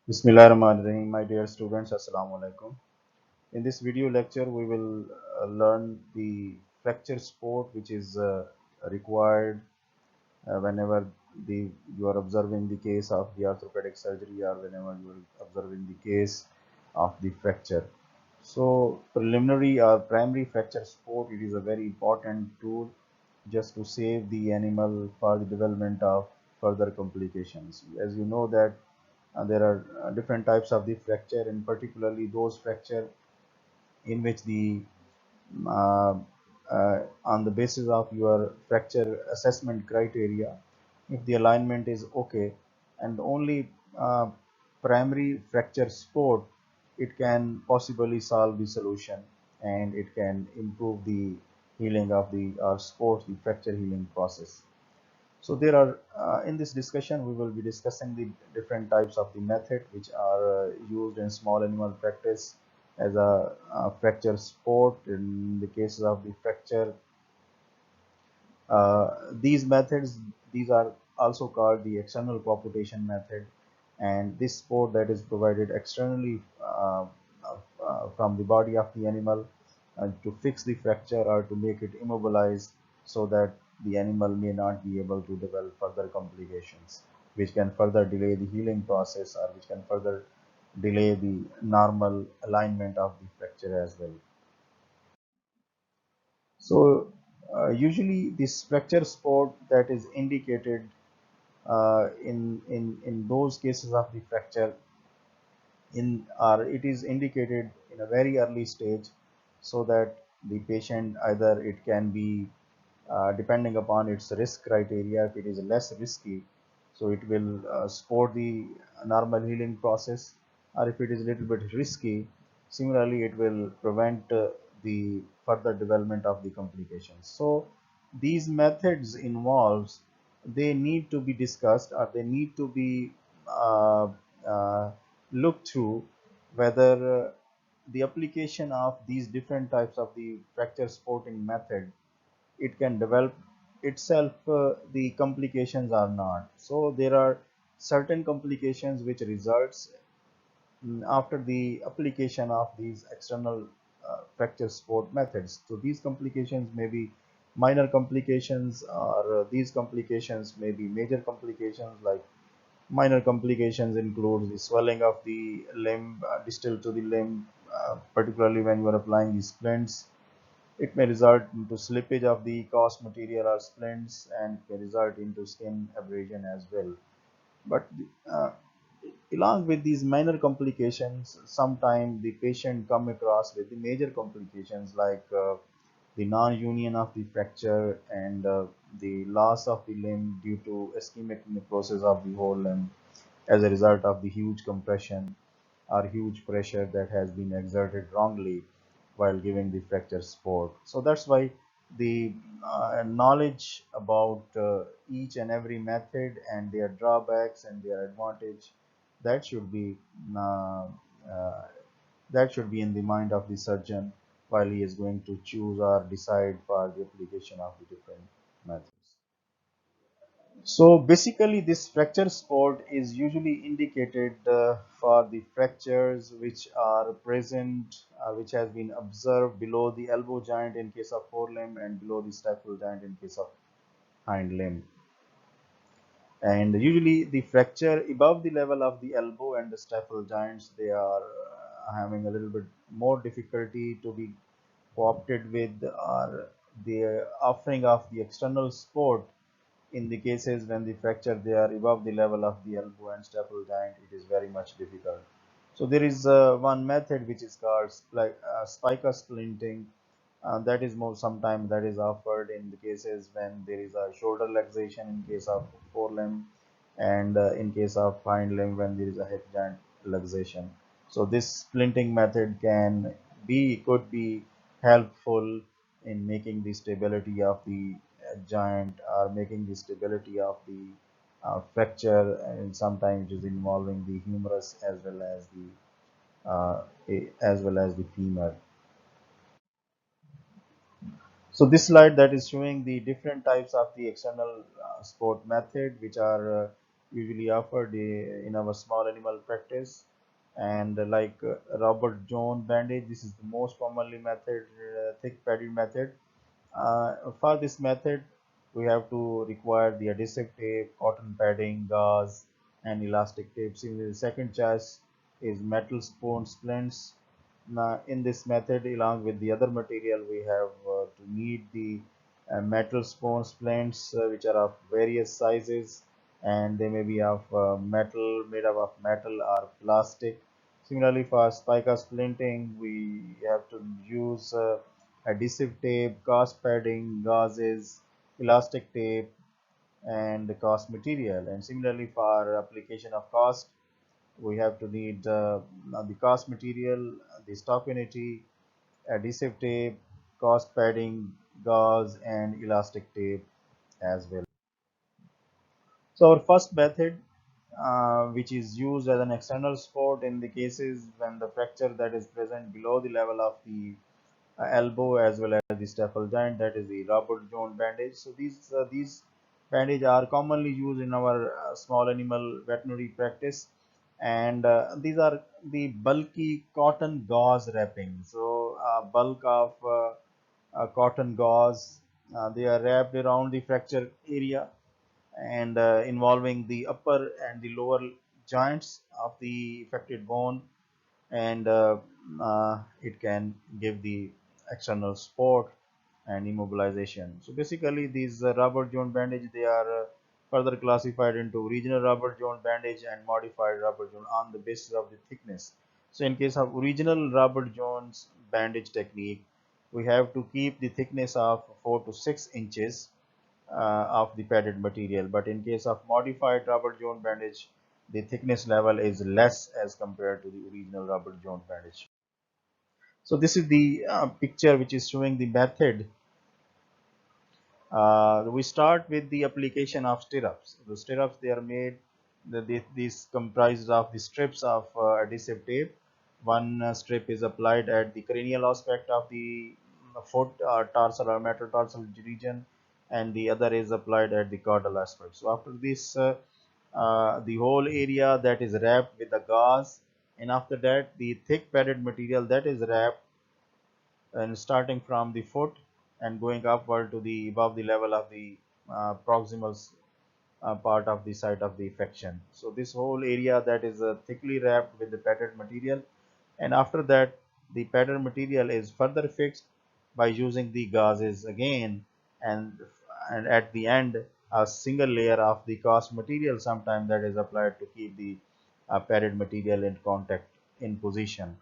Bismillahirrahmanirrahim, my dear students, Assalamu alaikum. In this video lecture, we will learn the fracture support which is required whenever you are observing the case of the orthopedic surgery or whenever you are observing the case of the fracture. So, preliminary or primary fracture support, it is a very important tool just to save the animal for the development of further complications. As you know that there are different types of the fracture, and particularly those fracture in which the uh, on the basis of your fracture assessment criteria, if the alignment is okay, and only primary fracture support, it can possibly solve the solution and it can improve the healing of the or support the fracture healing process. So there are in this discussion we will be discussing the different types of the method which are used in small animal practice as a fracture support in the cases of the fracture. These methods, these are also called the external computation method, and this support that is provided externally from the body of the animal to fix the fracture or to make it immobilized so that the animal may not be able to develop further complications which can further delay the healing process or which can further delay the normal alignment of the fracture as well. So usually this fracture support that is indicated in those cases of the fracture in or it is indicated in a very early stage so that the patient either it can be depending upon its risk criteria. If it is less risky, so it will support the normal healing process, or if it is a little bit risky, similarly it will prevent the further development of the complications. So these methods involves, they need to be discussed or they need to be uh, uh, looked through whether the application of these different types of the fracture supporting method, it can develop itself the complications or not. So there are certain complications which results after the application of these external fracture support methods. So these complications may be minor complications, or these complications may be major complications. Like minor complications include the swelling of the limb distal to the limb, particularly when you are applying these splints. It may result into slippage of the cast material or splints, and may result into skin abrasion as well. But uh, along with these minor complications, sometimes the patient come across with the major complications like the non-union of the fracture and the loss of the limb due to ischemic necrosis of the whole limb as a result of the huge compression or huge pressure that has been exerted wrongly while giving the fracture support. So that's why the knowledge about each and every method and their drawbacks and their advantage, that should be uh, uh, that should be in the mind of the surgeon while he is going to choose or decide for the application of the different methods. So basically this fracture support is usually indicated for the fractures which are present, which has been observed below the elbow joint in case of forelimb and below the stifle joint in case of hind limb. And usually the fracture above the level of the elbow and the stifle joints, they are having a little bit more difficulty to be co-opted with, or the offering of the external support in the cases when the fracture they are above the level of the elbow and staple joint, it is very much difficult. So there is one method which is called spica splinting. That is more sometimes that is offered in the cases when there is a shoulder luxation in case of forelimb, and in case of hind limb when there is a hip joint luxation. So this splinting method could be helpful in making the stability of the joint or making the stability of the fracture, and sometimes it is involving the humerus as well as the femur. So this slide that is showing the different types of the external support method which are usually offered in our small animal practice. And like Robert Jones bandage, this is the most commonly method, thick padded method. For this method, we have to require the adhesive tape, cotton padding, gauze, and elastic tape. Similarly, the second choice is metal spoon splints. Now, in this method, along with the other material, we have to need the metal spoon splints, which are of various sizes, and they may be of metal, made up of metal or plastic. Similarly, for spica splinting, we have to use adhesive tape, cast padding, gauzes, elastic tape, and the cast material. And similarly, for application of cast, we have to need the cast material, the stock unity, adhesive tape, cast padding, gauze, and elastic tape as well. So our first method, which is used as an external support in the cases when the fracture that is present below the level of the elbow as well as the staple joint, that is the Robert Jones bandage. So these bandage are commonly used in our small animal veterinary practice, and these are the bulky cotton gauze wrapping. So bulk of cotton gauze, they are wrapped around the fracture area and involving the upper and the lower joints of the affected bone, and it can give the external support and immobilization. So basically these Robert Jones bandage, they are further classified into original Robert Jones bandage and modified Robert Jones on the basis of the thickness. So in case of original Robert Jones bandage technique, we have to keep the thickness of 4 to 6 inches of the padded material, but in case of modified Robert Jones bandage, the thickness level is less as compared to the original Robert Jones bandage. So this is the picture which is showing the method. We start with the application of stirrups. The stirrups, they are made, these comprised of the strips of adhesive tape. One strip is applied at the cranial aspect of the foot or tarsal or metatarsal region, and the other is applied at the caudal aspect. So after this, the whole area that is wrapped with the gauze, and after that the thick padded material that is wrapped, and starting from the foot and going upward to the above the level of the proximal part of the site of the infection. So this whole area that is thickly wrapped with the padded material, and after that the padded material is further fixed by using the gauzes again, and at the end a single layer of the cast material sometime that is applied to keep the padded material in contact in position.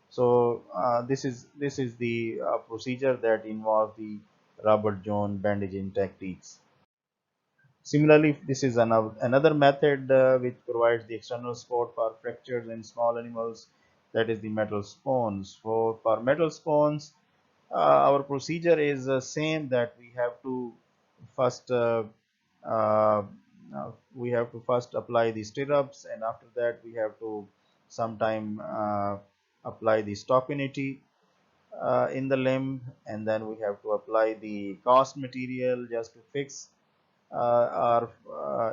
So this is the procedure that involves the Robert Jones bandaging techniques. Similarly, this is another method which provides the external support for fractures in small animals, that is the metal spoons. For metal spoons, our procedure is the same, that first uh, uh, we have to first apply the stirrups, and after that we have to sometime apply the stock unity in the limb, and then we have to apply the cast material just to fix or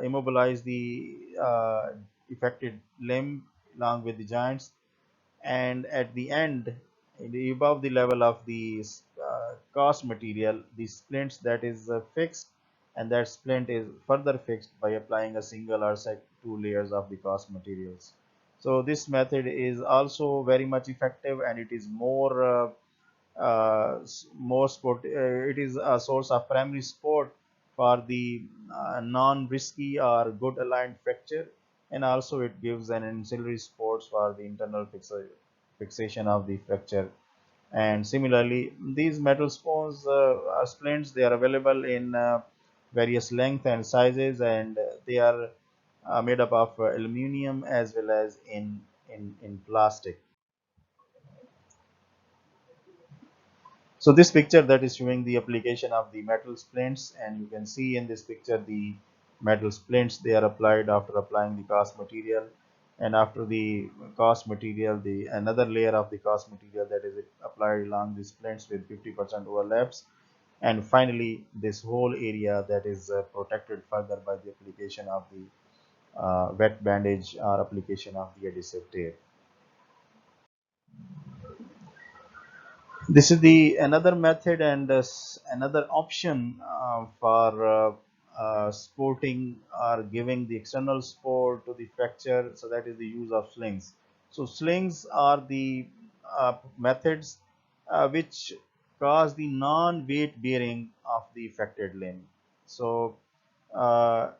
immobilize the affected limb along with the joints. And at the end, above the level of the cast material, the splints that is fixed, and that splint is further fixed by applying a single or two layers of the cast materials. So this method is also very much effective, and it is more sport. It is a source of primary support for the non-risky or good aligned fracture, and also it gives an ancillary support for the internal fixation of the fracture. And similarly, these metal spoons are splints. They are available in various lengths and sizes, and they are made up of aluminum as well as in plastic. So this picture that is showing the application of the metal splints, and you can see in this picture the metal splints, they are applied after applying the cast material, and after the cast material, the another layer of the cast material that is applied along the splints with 50% overlaps, and finally this whole area that is protected further by the application of the wet bandage or application of the adhesive tape. This is the another method and another option for supporting or giving the external support to the fracture. So that is the use of slings. So slings are the methods which cause the non-weight bearing of the affected limb. So uh,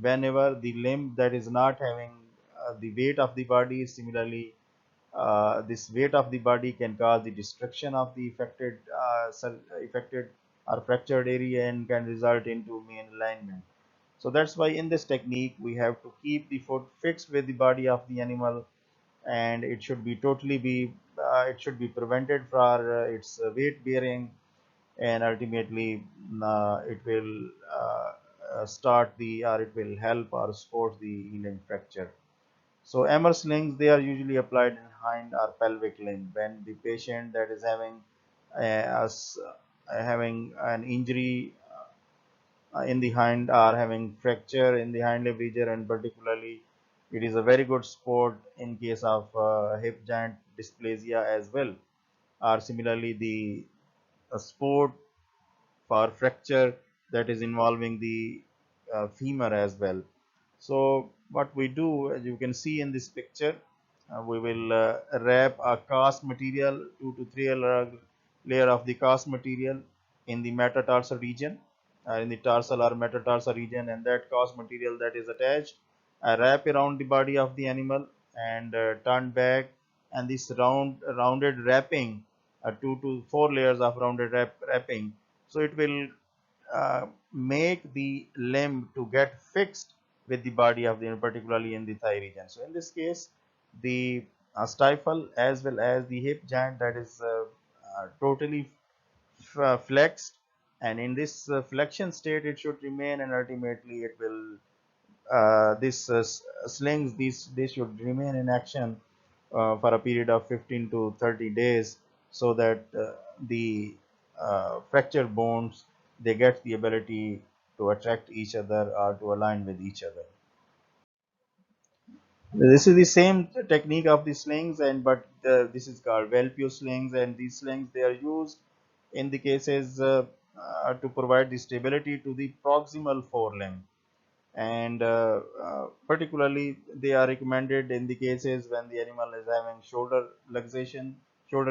whenever the limb that is not having the weight of the body, similarly this weight of the body can cause the destruction of the affected or fractured area and can result into misalignment. So that's why in this technique we have to keep the foot fixed with the body of the animal, and it should be totally be it should be prevented for its weight bearing, and ultimately it will start the or it will help or support the healing fracture. So MR slings, they are usually applied in hind or pelvic limb when the patient that is having having an injury in the hind or having fracture in the hind limb region, and particularly it is a very good support in case of hip joint dysplasia as well, or similarly the support for fracture that is involving the femur as well. So what we do, as you can see in this picture, we will wrap a cast material, 2 to 3 layer of the cast material in the metatarsal region, in the tarsal or metatarsal region, and that cast material that is attached, wrap around the body of the animal and turn back, and this rounded wrapping, 2 to 4 layers of rounded wrapping, so it will make the limb to get fixed with the body of the animal, particularly in the thigh region. So in this case, the stifle as well as the hip joint that is totally flexed, and in this flexion state it should remain, and ultimately it will this slings these should remain in action for a period of 15 to 30 days, so that the fractured bones, they get the ability to attract each other or to align with each other. This is the same technique of the slings, and but this is called Velpio slings, and these slings, they are used in the cases to provide the stability to the proximal forelimb, and particularly they are recommended in the cases when the animal is having shoulder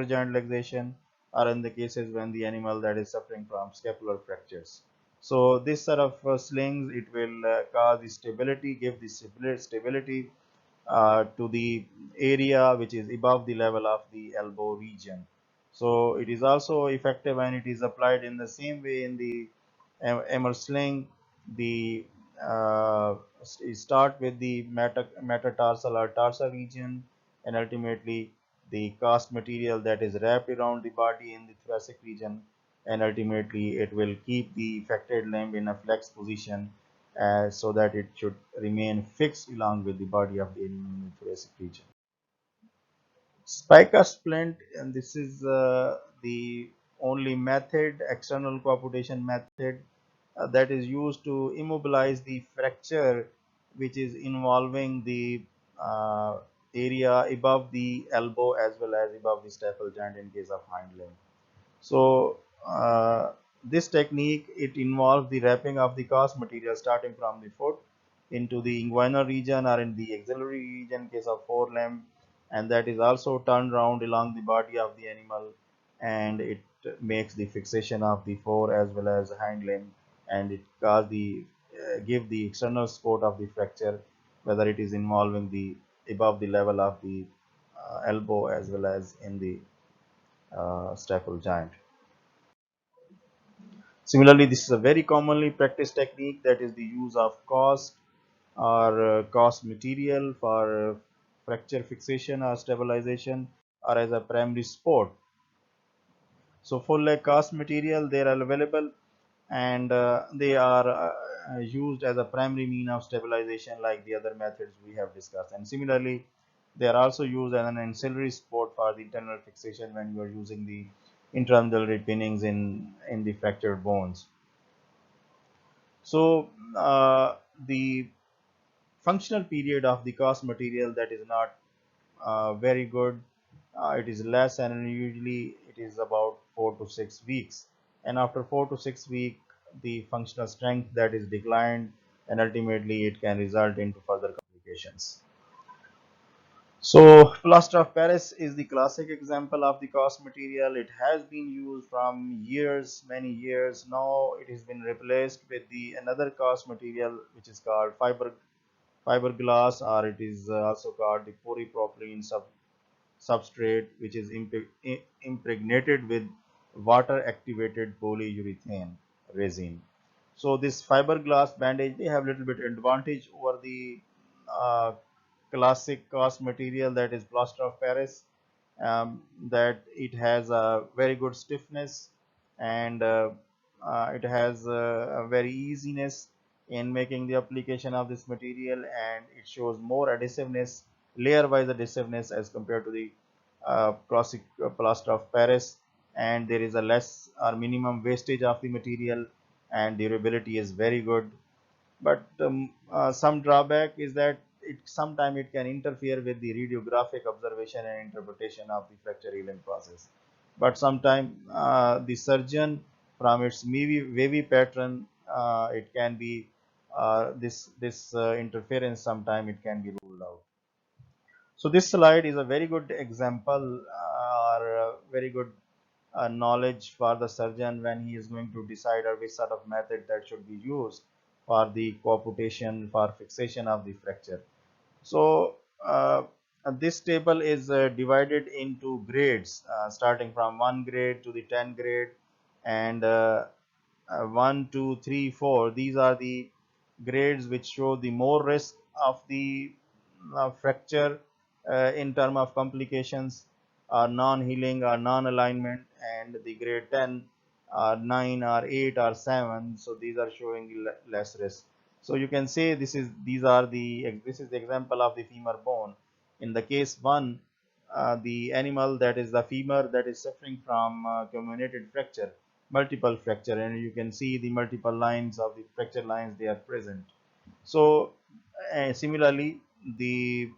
joint luxation, or in the cases when the animal that is suffering from scapular fractures. So this sort of slings, it will cause the stability, give the stability to the area which is above the level of the elbow region. So it is also effective when it is applied in the same way in the Emmer sling. The start with the metatarsal or tarsal region, and ultimately the cast material that is wrapped around the body in the thoracic region, and ultimately it will keep the affected limb in a flexed position, so that it should remain fixed along with the body of the animal in the thoracic region. Spica splint, and this is the only method, external coaptation method, that is used to immobilize the fracture which is involving the uh, area above the elbow as well as above the staple joint in case of hind limb. So this technique, it involves the wrapping of the cast material starting from the foot into the inguinal region or in the axillary region in case of forelimb, and that is also turned round along the body of the animal, and it makes the fixation of the fore as well as hind limb, and it cause the give the external support of the fracture, whether it is involving the above the level of the elbow as well as in the staple joint. Similarly, this is a very commonly practiced technique, that is the use of cast or cast material for fracture fixation or stabilization or as a primary support. So full leg cast material, they are available, and they are used as a primary mean of stabilization like the other methods we have discussed. And similarly, they are also used as an ancillary support for the internal fixation when you are using the intramedullary pinnings in the fractured bones. So the functional period of the cast material that is not very good. It is less, and usually it is about 4 to 6 weeks. And after 4 to 6 weeks, the functional strength that is declined, and ultimately it can result into further complications. So, plaster of Paris is the classic example of the cast material. It has been used from years, many years. Now it has been replaced with the another cast material which is called fiberglass, or it is also called the polypropylene substrate, which is impregnated with water activated polyurethane resin. So this fiberglass bandage, they have little bit advantage over the uh, classic cast material, that is plaster of Paris, that it has a very good stiffness, and it has a very easiness in making the application of this material, and it shows more adhesiveness, layer wise adhesiveness, as compared to the classic plaster of Paris. And there is a less or minimum wastage of the material, and durability is very good. But some drawback is that it sometimes it can interfere with the radiographic observation and interpretation of the fracture healing process. But sometimes the surgeon, from its wavy pattern, it can be this interference, sometimes it can be ruled out. So this slide is a very good example, or very good knowledge for the surgeon when he is going to decide which sort of method that should be used for the coaptation, for fixation of the fracture. So this table is divided into grades, starting from 1 grade to the 10 grade, and 1, 2, 3, 4. These are the grades which show the more risk of the fracture in term of complications, or non-healing or non-alignment, and the grade 10 or 9 or 8 or 7. So these are showing less risk. So you can say this is the example of the femur bone. In the case 1, the animal, that is the femur, that is suffering from comminuted fracture, multiple fracture, and you can see the multiple lines of the fracture lines, they are present. So similarly, the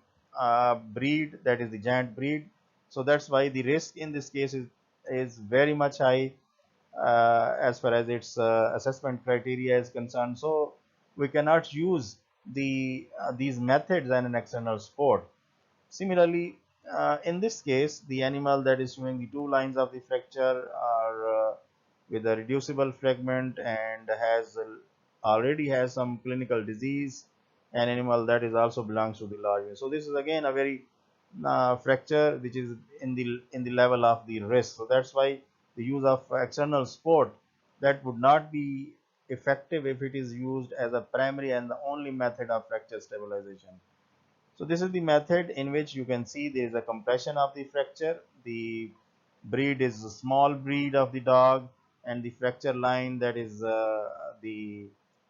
breed, that is the giant breed, so that's why the risk in this case is very much high, as far as its assessment criteria is concerned. So we cannot use these methods and an external support. Similarly, in this case, the animal that is showing the two lines of the fracture are with a reducible fragment, and already has some clinical disease. An animal that is also belongs to the large. So this is again a very fracture which is in the level of the risk. So that's why the use of external support, that would not be effective if it is used as a primary and the only method of fracture stabilization. So this is the method in which you can see there is a compression of the fracture. The breed is a small breed of the dog, and the fracture line, that is the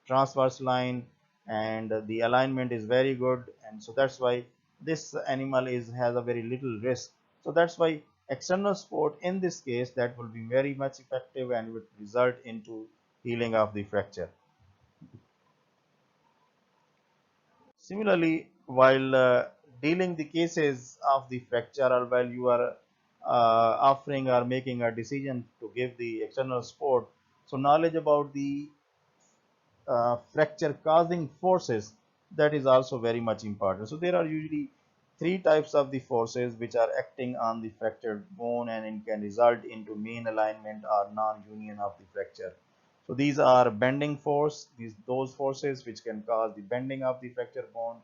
transverse line, and the alignment is very good, and so that's why this animal has a very little risk. So that's why external support in this case, that will be very much effective and would result into healing of the fracture. Similarly, while dealing the cases of the fracture, or while you are offering or making a decision to give the external support, so knowledge about the fracture causing forces, that is also very much important. So there are usually three types of the forces which are acting on the fractured bone, and it can result into main alignment or non-union of the fracture. So these are bending force, those forces which can cause the bending of the fracture bone,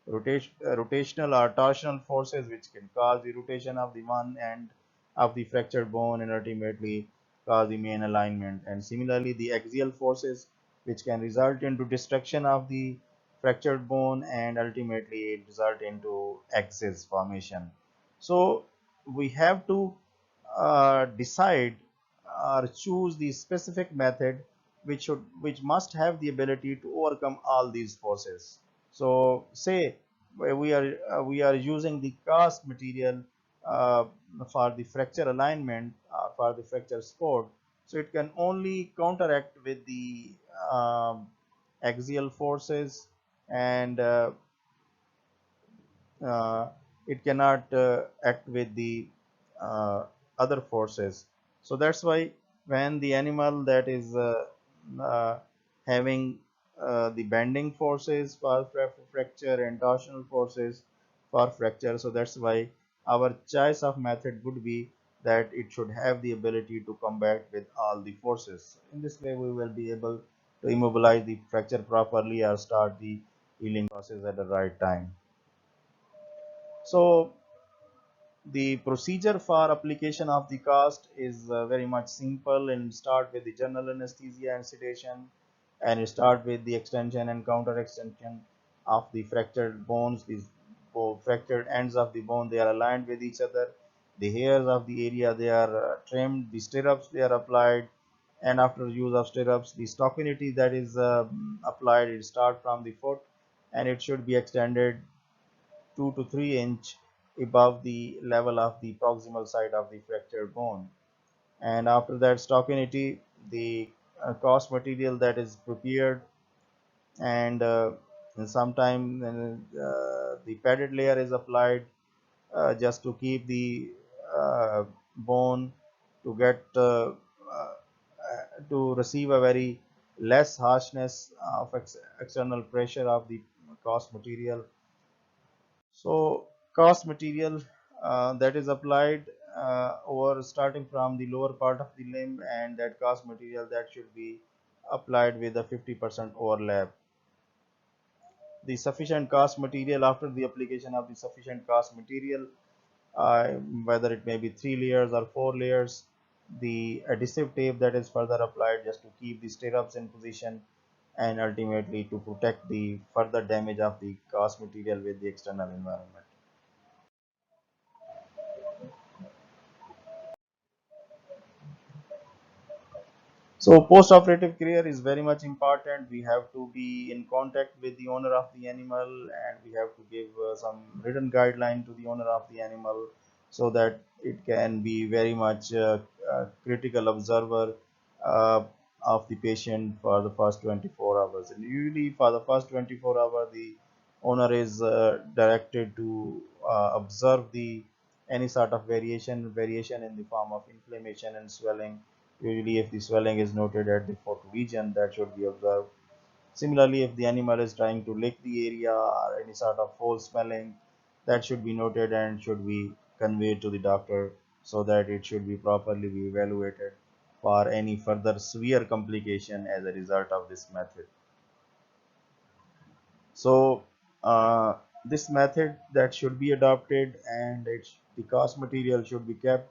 rotational or torsional forces which can cause the rotation of the one end of the fractured bone and ultimately cause the main alignment, and similarly the axial forces which can result into destruction of the fractured bone and ultimately result into axis formation. So we have to decide or choose the specific method which must have the ability to overcome all these forces. So say we are using the cast material uh, for the fracture alignment, for the fracture support, so it can only counteract with the um, axial forces, and uh, it cannot act with the uh, other forces. So that's why when the animal that is uh, having the bending forces for fracture and torsional forces for fracture, so that's why our choice of method would be that it should have the ability to combat with all the forces. In this way we will be able to immobilize the fracture properly or start the healing process at the right time. So the procedure for application of the cast is very much simple, and start with the general anesthesia and sedation, and start with the extension and counter extension of the fractured bones. These fractured ends of the bone, they are aligned with each other. The hairs of the area, they are trimmed. The stirrups, they are applied, and after use of stirrups, the stockinity that is applied, it start from the foot, and it should be extended 2 to 3 inch above the level of the proximal side of the fractured bone. And after that stockinity, the cast material that is prepared, and sometime the padded layer is applied just to keep the bone to get to receive a very less harshness of external pressure of the cast material. So cast material that is applied over starting from the lower part of the limb, and that cast material that should be applied with a 50% overlap. The sufficient cast material, after the application of the sufficient cast material, uh, whether it may be 3 layers or 4 layers, the adhesive tape that is further applied just to keep the stirrups in position, and ultimately to protect the further damage of the cast material with the external environment. So post-operative care is very much important. We have to be in contact with the owner of the animal, and we have to give some written guideline to the owner of the animal, so that it can be very much critical observer uh, of the patient for the first 24 hours. And usually for the first 24 hours, the owner is directed to observe the any sort of variation in the form of inflammation and swelling. Usually, if the swelling is noted at the foot region, that should be observed. Similarly, if the animal is trying to lick the area or any sort of foul smelling, that should be noted and should be conveyed to the doctor, so that it should be properly be evaluated for any further severe complication as a result of this method. So this method that should be adopted, and the cast material should be kept.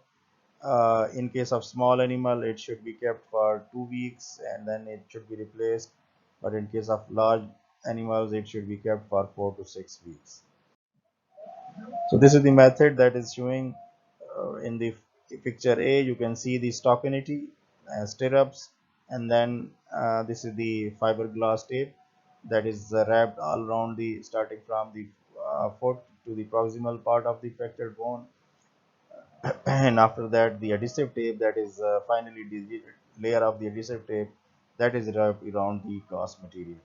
In case of small animal, it should be kept for 2 weeks and then it should be replaced. But in case of large animals, it should be kept for 4 to 6 weeks. So this is the method that is showing in the picture A. You can see the stockinity, stirrups, and then this is the fiberglass tape that is wrapped all around the starting from the foot to the proximal part of the fractured bone. And after that the adhesive tape, that is finally the layer of the adhesive tape that is wrapped around the cast material.